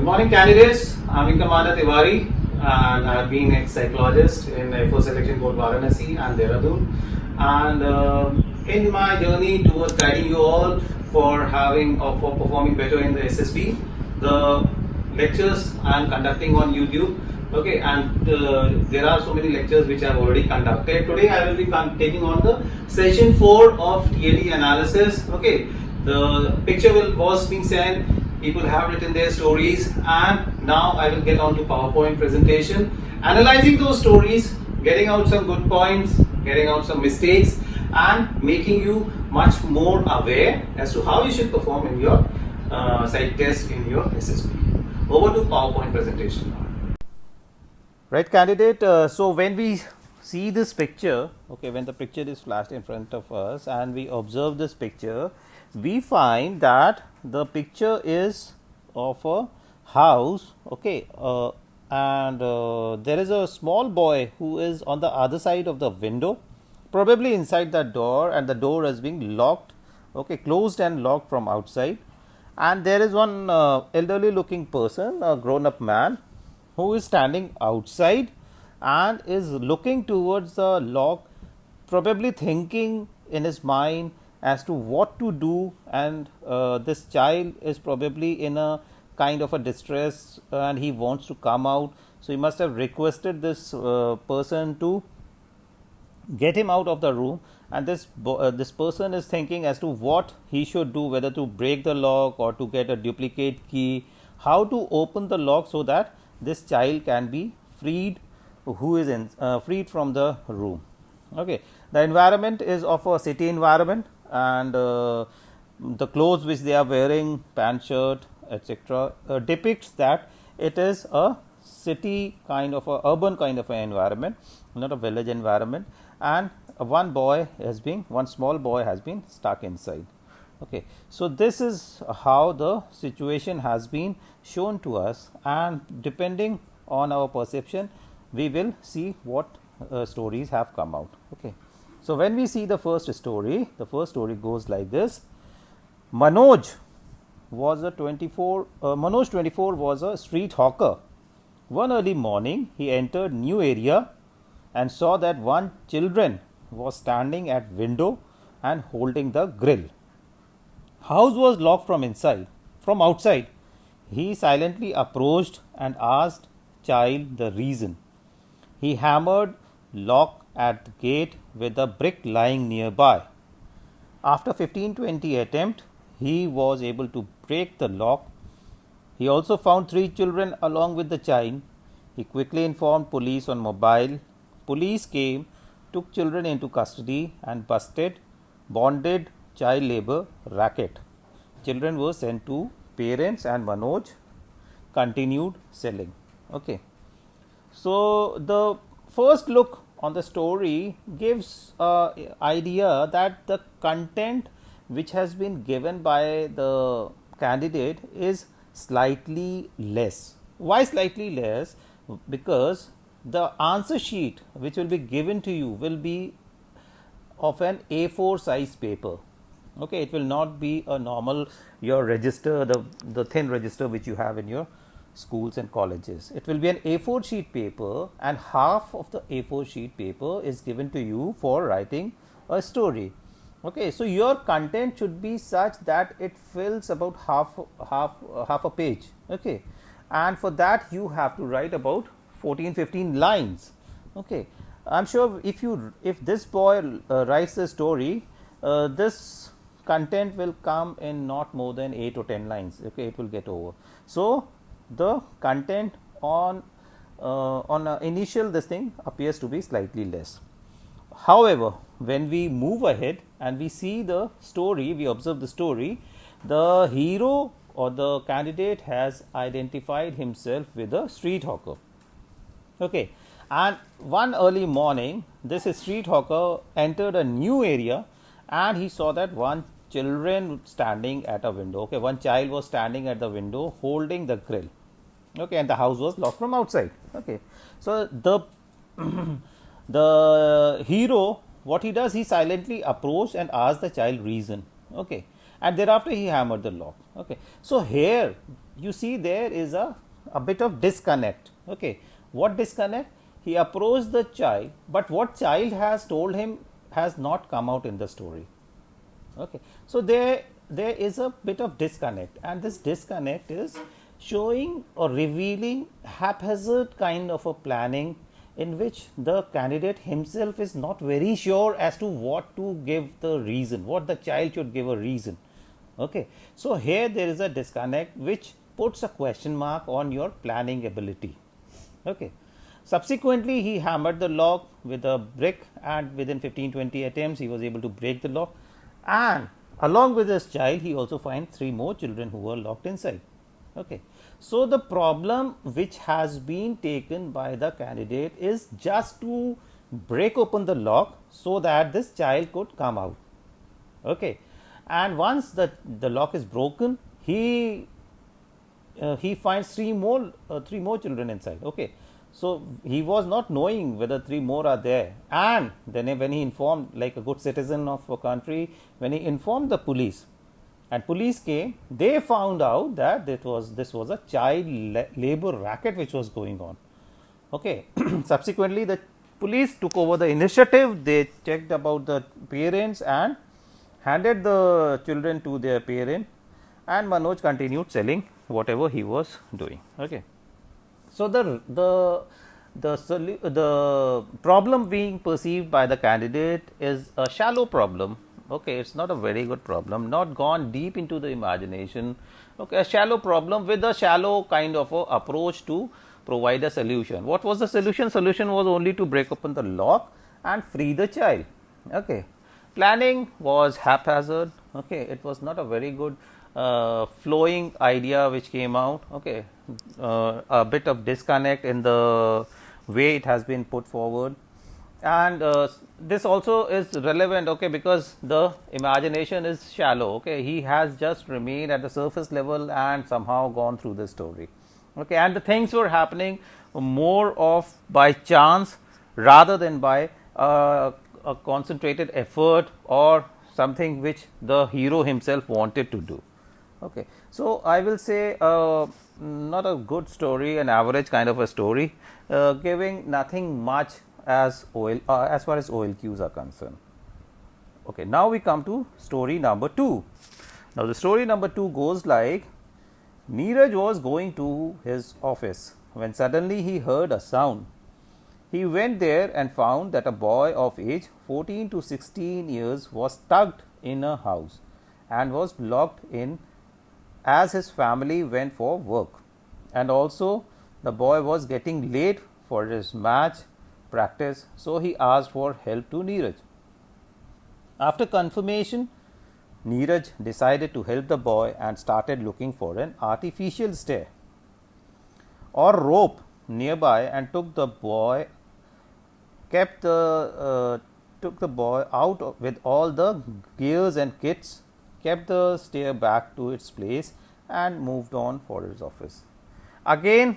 morning, candidates. I'm Vikamada Tiwari, and I've been a psychologist in Air Selection Board Varanasi and Dehradun. And in my journey towards guiding you all for having or for performing better in the SSB, the lectures I'm conducting on YouTube. Okay, and there are so many lectures which I've already conducted. Today I will be taking on the session 4 of TAT analysis. Okay, the picture was being sent. People have written their stories, and now I will get on to PowerPoint presentation, analyzing those stories, getting out some good points, getting out some mistakes, and making you much more aware as to how you should perform in your psych test in your SSB. Over to PowerPoint presentation now. Right, candidate. So when we see this picture, okay, when the picture is flashed in front of us and we observe this picture, we find that the picture is of a house, okay, and there is a small boy who is on the other side of the window, probably inside the door, and the door is being locked, okay, closed and locked from outside. And there is one elderly looking person, a grown up man, who is standing outside and is looking towards the lock, probably thinking in his mind as to what to do. And this child is probably in a kind of a distress and he wants to come out, so he must have requested this person to get him out of the room. And this person is thinking as to what he should do, whether to break the lock or to get a duplicate key, how to open the lock so that this child can be freed, who is freed from the room. Okay, the environment is of a city environment, and the clothes which they are wearing, pant, shirt, etc., depicts that it is a city kind of a urban kind of an environment, not a village environment. And one small boy has been stuck inside. Okay, so this is how the situation has been shown to us, and depending on our perception, we will see what stories have come out. Okay, so when we see the first story goes like this. Manoj 24 was a street hawker. One early morning, he entered new area and saw that one children was standing at window and holding the grill. House was locked from outside. He silently approached and asked child the reason. He hammered lock at the gate with a brick lying nearby. After 15-20 attempts, he was able to break the lock. He also found 3 children along with the child. He quickly informed police on mobile. Police came, took children into custody and busted bonded child labor racket. Children were sent to parents and Manoj continued selling. Okay, so the first look on the story gives idea that the content which has been given by the candidate is slightly less. Why slightly less? Because the answer sheet which will be given to you will be of an A4 size paper. Okay, it will not be a normal your register, the thin register which you have in your schools and colleges. It will be an A4 sheet paper, and half of the A4 sheet paper is given to you for writing a story. Okay, so your content should be such that it fills about half a page. Okay, and for that you have to write about 14-15 lines. Okay, I'm sure if this boy writes the story, this content will come in not more than 8 or 10 lines. Okay, it will get over. So the content on initial this thing appears to be slightly less. However, when we move ahead and we see the story, we observe the story, the hero or the candidate has identified himself with a street hawker. Okay, and one early morning, this street hawker entered a new area and he saw that one children standing at a window. Okay, one child was standing at the window holding the grill. Okay, and the house was locked from outside. Okay, so the the hero, what he does, he silently approached and asked the child reason. Okay, and thereafter he hammered the lock. Okay, so here you see there is a bit of disconnect. Okay, what disconnect? He approached the child, but what child has told him has not come out in the story. Okay, so there is a bit of disconnect, and this disconnect is showing or revealing haphazard kind of a planning in which the candidate himself is not very sure as to what to give the reason, what the child should give a reason. Okay, so here there is a disconnect which puts a question mark on your planning ability. Okay, subsequently he hammered the lock with a brick, and within 15-20 attempts he was able to break the lock, and along with his child he also finds 3 more children who were locked inside. Okay, so the problem which has been taken by the candidate is just to break open the lock so that this child could come out. Okay, and once the lock is broken, he finds 3 more children inside. Okay, so he was not knowing whether 3 more are there, and then when he informed, like a good citizen of a country, when he informed the police and police came, they found out that this was a child labor racket which was going on. Okay, subsequently the police took over the initiative. They checked about the parents and handed the children to their parent, and Manoj continued selling whatever he was doing. Okay, so the problem being perceived by the candidate is a shallow problem. Okay, it's not a very good problem, not gone deep into the imagination. Okay, a shallow problem with a shallow kind of a approach to provide a solution. What was the solution? Solution was only to break open the lock and free the child. Okay, planning was haphazard. Okay, it was not a very good flowing idea which came out. Okay, a bit of disconnect in the way it has been put forward, and this also is relevant. Okay, because the imagination is shallow. Okay, he has just remained at the surface level and somehow gone through the story. Okay, and the things were happening more of by chance rather than by a concentrated effort or something which the hero himself wanted to do. Okay, so I will say not a good story, an average kind of a story, giving nothing much as as far as OLQs are concerned. Okay, now we come to story number 2. Now the story number 2 goes like: Neeraj was going to his office when suddenly he heard a sound. He went there and found that a boy of age 14 to 16 years was stuck in a house and was locked in as his family went for work, and also the boy was getting late for his match practice, so he asked for help to Neeraj. After confirmation, Neeraj decided to help the boy and started looking for an artificial stair or rope nearby and took the boy out with all the gears and kits, kept the stair back to its place and moved on for his office. Again,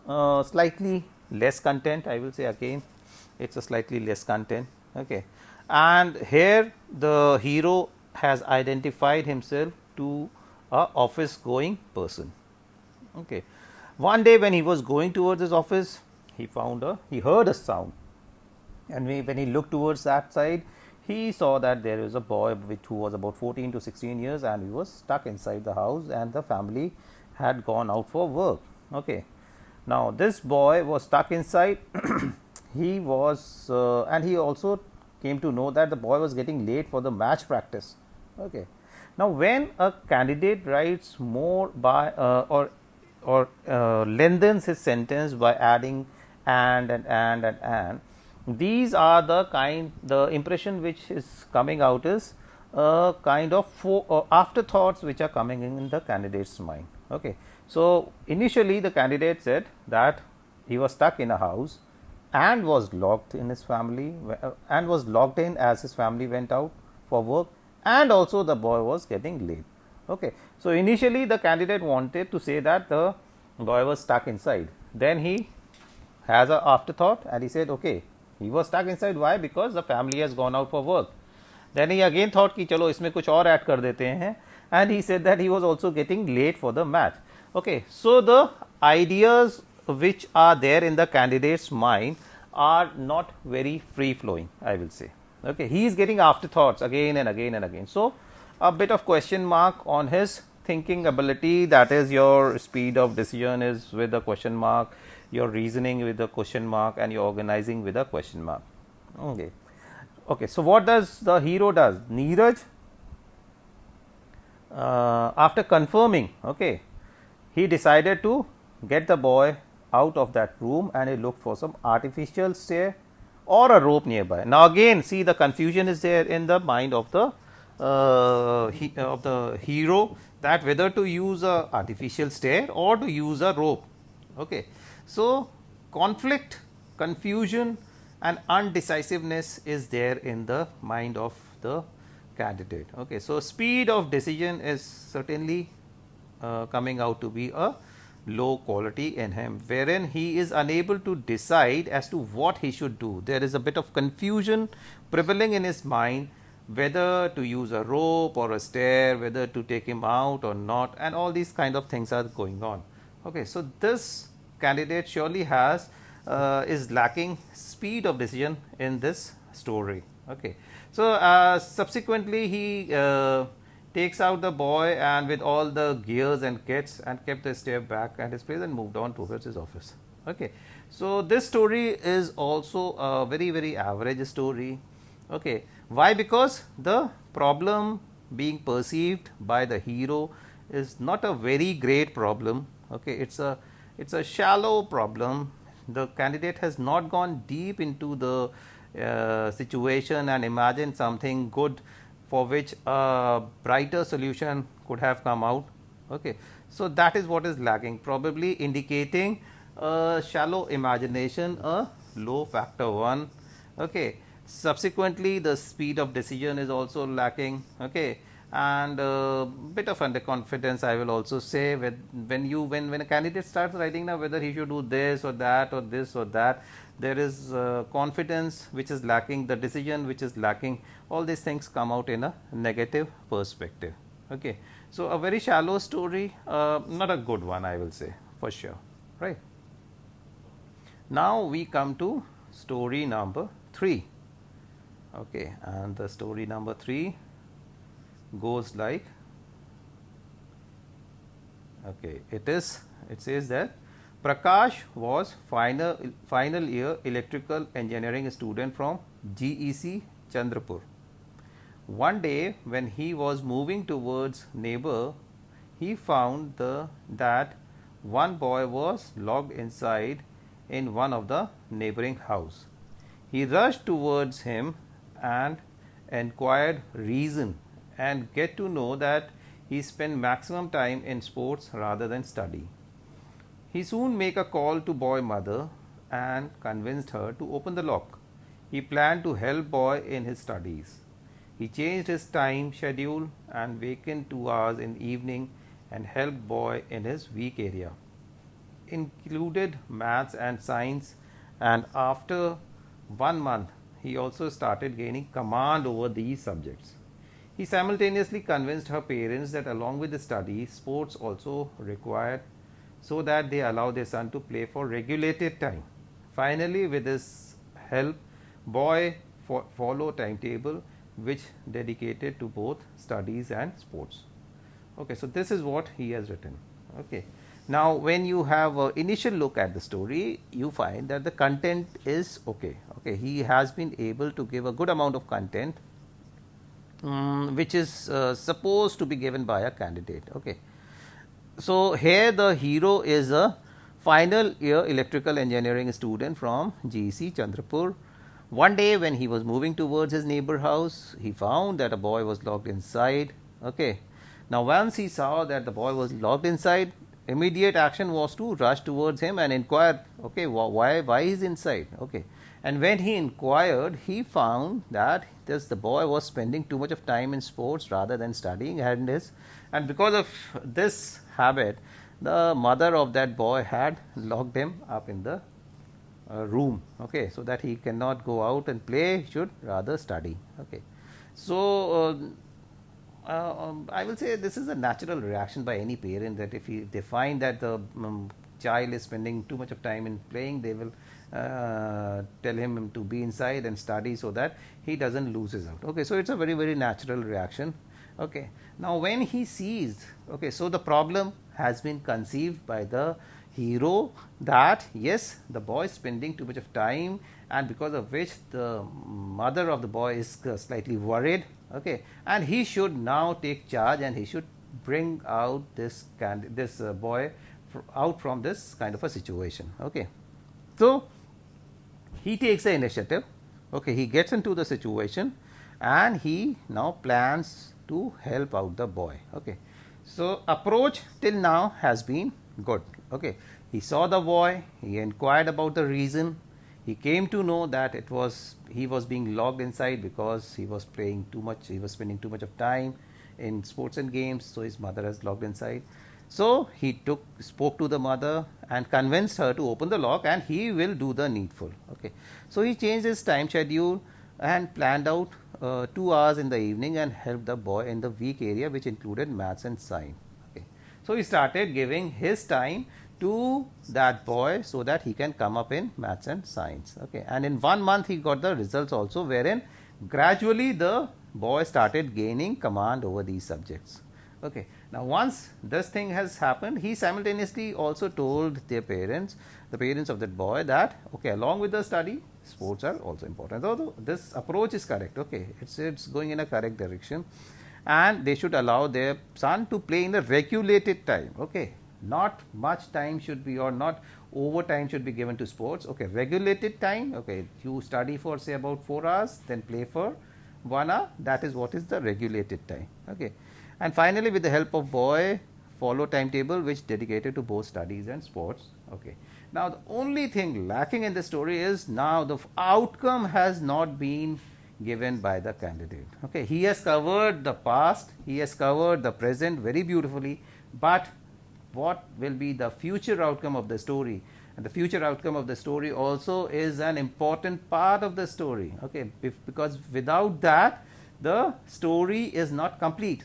slightly less content, I will say. Again, it's a slightly less content. Okay, and here the hero has identified himself to a office going person. Okay, one day when he was going towards his office, he heard a sound, and when he looked towards that side, he saw that there is a boy who was about 14 to 16 years, and he was stuck inside the house, and the family had gone out for work. Okay, now this boy was stuck inside. He was and he also came to know that the boy was getting late for the match practice. Okay, now when a candidate writes more by or lengthens his sentence by adding and, these are the impression which is coming out is a kind of afterthoughts which are coming in the candidate's mind. Okay, so initially the candidate said that he was stuck in a house and was locked in his family and was locked in as his family went out for work, and also the boy was getting late. Okay, so initially the candidate wanted to say that the boy was stuck inside. Then he has an afterthought and he said, okay, he was stuck inside. Why? Because the family has gone out for work. Then he again thought कि चलो इसमें कुछ और add कर देते हैं, and he said that he was also getting late for the match. Okay, so the ideas which are there in the candidate's mind are not very free flowing, I will say. Okay, he is getting afterthoughts again and again and again. So, a bit of question mark on his thinking ability, that is, your speed of decision is with a question mark, your reasoning with a question mark, and your organizing with a question mark. Okay. Okay, so what does the hero does? Neeraj, after confirming, okay, he decided to get the boy out of that room and he looked for some artificial stair or a rope nearby. Now again, see, the confusion is there in the mind of the hero, that whether to use a artificial stair or to use a rope. Okay, so conflict, confusion, and undecisiveness is there in the mind of the candidate. Okay, so speed of decision is certainly coming out to be a low quality in him, wherein he is unable to decide as to what he should do. There is a bit of confusion prevailing in his mind, whether to use a rope or a stair, whether to take him out or not, and all these kind of things are going on. Okay, so this candidate surely has is lacking speed of decision in this story. Okay, so subsequently he takes out the boy and with all the gears and kits and kept the stair back at his place and moved on towards his office. Okay, so this story is also a very average story. Okay, why? Because the problem being perceived by the hero is not a very great problem. Okay, it's a shallow problem. The candidate has not gone deep into the situation and imagined something good for which a brighter solution could have come out. Okay, so that is what is lacking, probably indicating a shallow imagination, a low factor 1. Okay, subsequently the speed of decision is also lacking. Okay, and a bit of underconfidence, I will also say. When a candidate starts writing now whether he should do this or that or this or that, there is confidence which is lacking, the decision which is lacking. All these things come out in a negative perspective. Okay, so a very shallow story, not a good one, I will say, for sure, right? Now we come to story number 3. Okay, and the story number 3 goes like, okay, it says that Prakash was final year electrical engineering student from GEC Chandrapur. One day when he was moving towards neighbor, he found that one boy was locked inside in one of the neighboring house. He rushed towards him and inquired reason and get to know that he spent maximum time in sports rather than study. He soon make a call to boy mother and convinced her to open the lock. He planned to help boy in his studies. He changed his time schedule and wakened 2 hours in evening and helped boy in his weak area, included maths and science, and after 1 month he also started gaining command over these subjects. He simultaneously convinced her parents that along with the studies, sports also required, so that they allow their son to play for regulated time. Finally, with his help, boy follow timetable which dedicated to both studies and sports. Okay, so this is what he has written. Okay, now when you have an initial look at the story, you find that the content is okay. Okay, he has been able to give a good amount of content which is supposed to be given by a candidate. Okay, so here the hero is a final year electrical engineering student from GEC Chandrapur. One day when he was moving towards his neighbor house, he found that a boy was locked inside. Okay, now once he saw that the boy was locked inside, immediate action was to rush towards him and inquire, okay, why is inside. Okay, and when he inquired, he found that the boy was spending too much of time in sports rather than studying, and because of this habit, the mother of that boy had locked him up in the room. Okay, so that he cannot go out and play, he should rather study. Okay, so I will say this is a natural reaction by any parent, that if they find that the child is spending too much of time in playing, they will tell him to be inside and study so that he doesn't loses out. Okay, so it's a very, very natural reaction. Okay, now when he sees, okay, so the problem has been conceived by the hero that yes, the boy is spending too much of time, and because of which the mother of the boy is slightly worried. Okay, and he should now take charge, and he should bring out this boy out from this kind of a situation. Okay, so he takes the initiative. Okay, he gets into the situation, and he now plans to help out the boy. Okay, so approach till now has been good. Okay, he saw the boy, he inquired about the reason, he came to know that he was being locked inside because he was playing too much, he was spending too much of time in sports and games, so his mother has locked inside. So he spoke to the mother and convinced her to open the lock, and he will do the needful. Okay, so he changed his time schedule and planned out 2 hours in the evening and helped the boy in the weak area, which included maths and science. Okay, so he started giving his time to that boy so that he can come up in maths and science. Okay, and in 1 month he got the results also, wherein gradually the boy started gaining command over these subjects. Okay, now once this thing has happened, he simultaneously also told their parents, the parents of that boy, that okay, along with the study, sports are also important. Although this approach is correct, okay, it's going in a correct direction, and they should allow their son to play in a regulated time. Okay, not much time should be, or not overtime should be given to sports. Okay, regulated time. Okay, you study for say about 4 hours, then play for 1 hour. That is what is the regulated time. Okay, and finally, with the help of boy, follow timetable which dedicated to both studies and sports. Okay, now the only thing lacking in the story is now the outcome has not been given by the candidate. Okay, he has covered the past, he has covered the present very beautifully, but what will be the future outcome of the story? And the future outcome of the story also is an important part of the story. Okay, because without that, the story is not complete,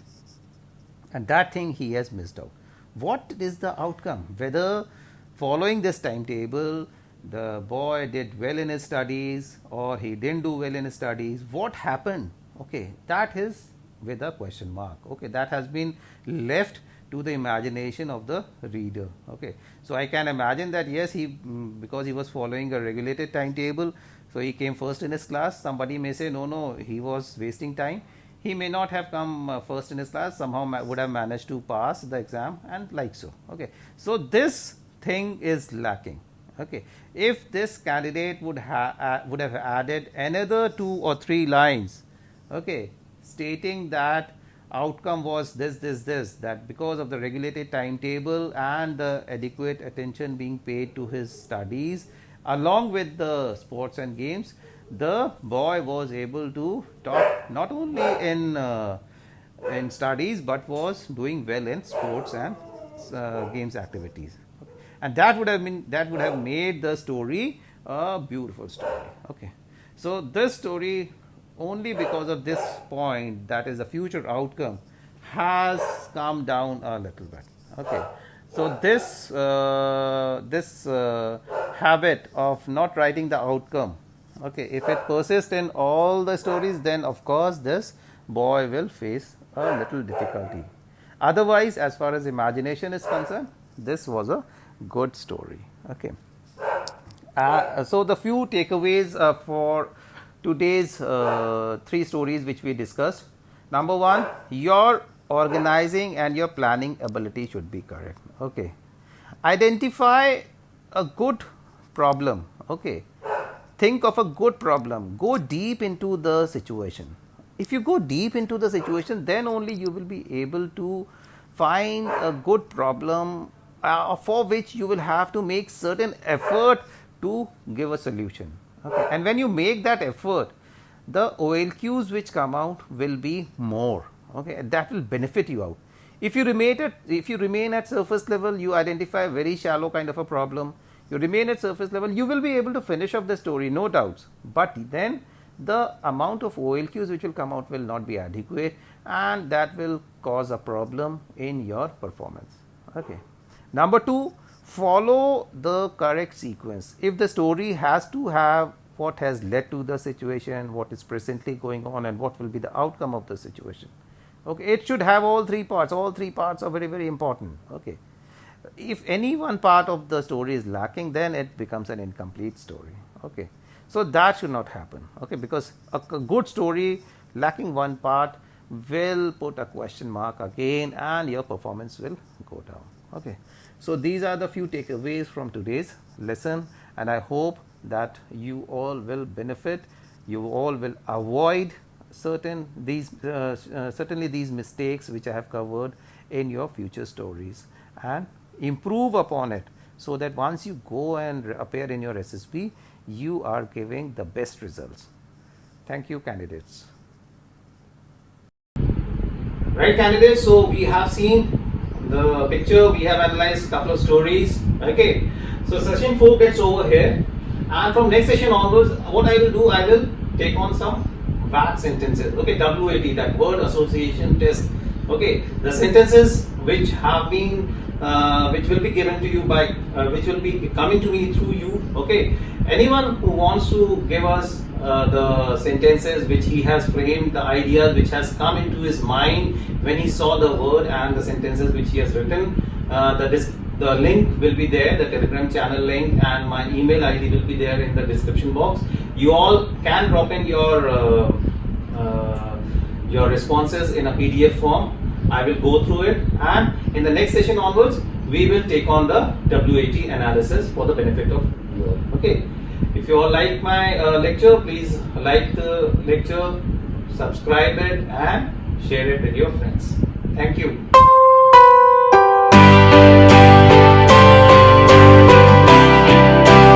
and that thing he has missed out. What is the outcome? Whether following this timetable, the boy did well in his studies or he didn't do well in his studies, what happened? Okay, that is with a question mark. Okay, that has been left to the imagination of the reader. Okay, so I can imagine that yes, he because he was following a regulated timetable, so he came first in his class. Somebody may say no, he was wasting time. He may not have come first in his class, somehow would have managed to pass the exam, and like so. Okay, so this thing is lacking. Okay, if this candidate would have added another 2 or 3 lines, okay, stating that outcome was this, that because of the regulated timetable and the adequate attention being paid to his studies along with the sports and games, the boy was able to top not only in studies but was doing well in sports and games activities. Okay. And that would have made the story a beautiful story. Okay, so this story, only because of this point, that is the future outcome, has come down a little bit. Okay, so this habit of not writing the outcome, okay, if it persists in all the stories, then of course this boy will face a little difficulty. Otherwise, as far as imagination is concerned, this was a good story. Okay, so the few takeaways for today's 3 stories which we discussed. Number 1, your organizing and your planning ability should be correct. Okay, identify a good problem. Okay, think of a good problem, go deep into the situation. If you go deep into the situation, then only you will be able to find a good problem for which you will have to make certain effort to give a solution. Okay. And when you make that effort, the OLQs which come out will be more. Okay, that will benefit you out. If you remain at surface level, you identify a very shallow kind of a problem, you remain at surface level, you will be able to finish off the story, no doubts. But then the amount of OLQs which will come out will not be adequate, and that will cause a problem in your performance. Okay. Number 2, follow the correct sequence. If the story has to have what has led to the situation, what is presently going on, and what will be the outcome of the situation. Okay, it should have all 3 parts. All 3 parts are very, very important. Okay. If any one part of the story is lacking, then it becomes an incomplete story. Okay. So that should not happen. Okay, because a good story lacking one part will put a question mark again, and your performance will go down. Okay. So these are the few takeaways from today's lesson, and I hope that you all will benefit. You all will avoid certainly these mistakes which I have covered in your future stories, and improve upon it, so that once you go and appear in your SSB, you are giving the best results. Thank you, candidates. Right, candidates, so we have seen the picture, we have analyzed a couple of stories. Okay, so session 4 gets over here, and from next session onwards, what I will do, I will take on some VAT sentences. Okay, WAT, that word association test. Okay, the sentences which have been which will be given to you by which will be coming to me through you. Okay, anyone who wants to give us the sentences which he has framed, the ideas which has come into his mind when he saw the word and the sentences which he has written, the link will be there, the Telegram channel link, and my email ID will be there in the description box. You all can drop in your responses in a PDF form. I will go through it, and in the next session onwards, we will take on the WAT analysis for the benefit of you all. Okay. If you all like my lecture, please like the lecture, subscribe it, and share it with your friends. Thank you.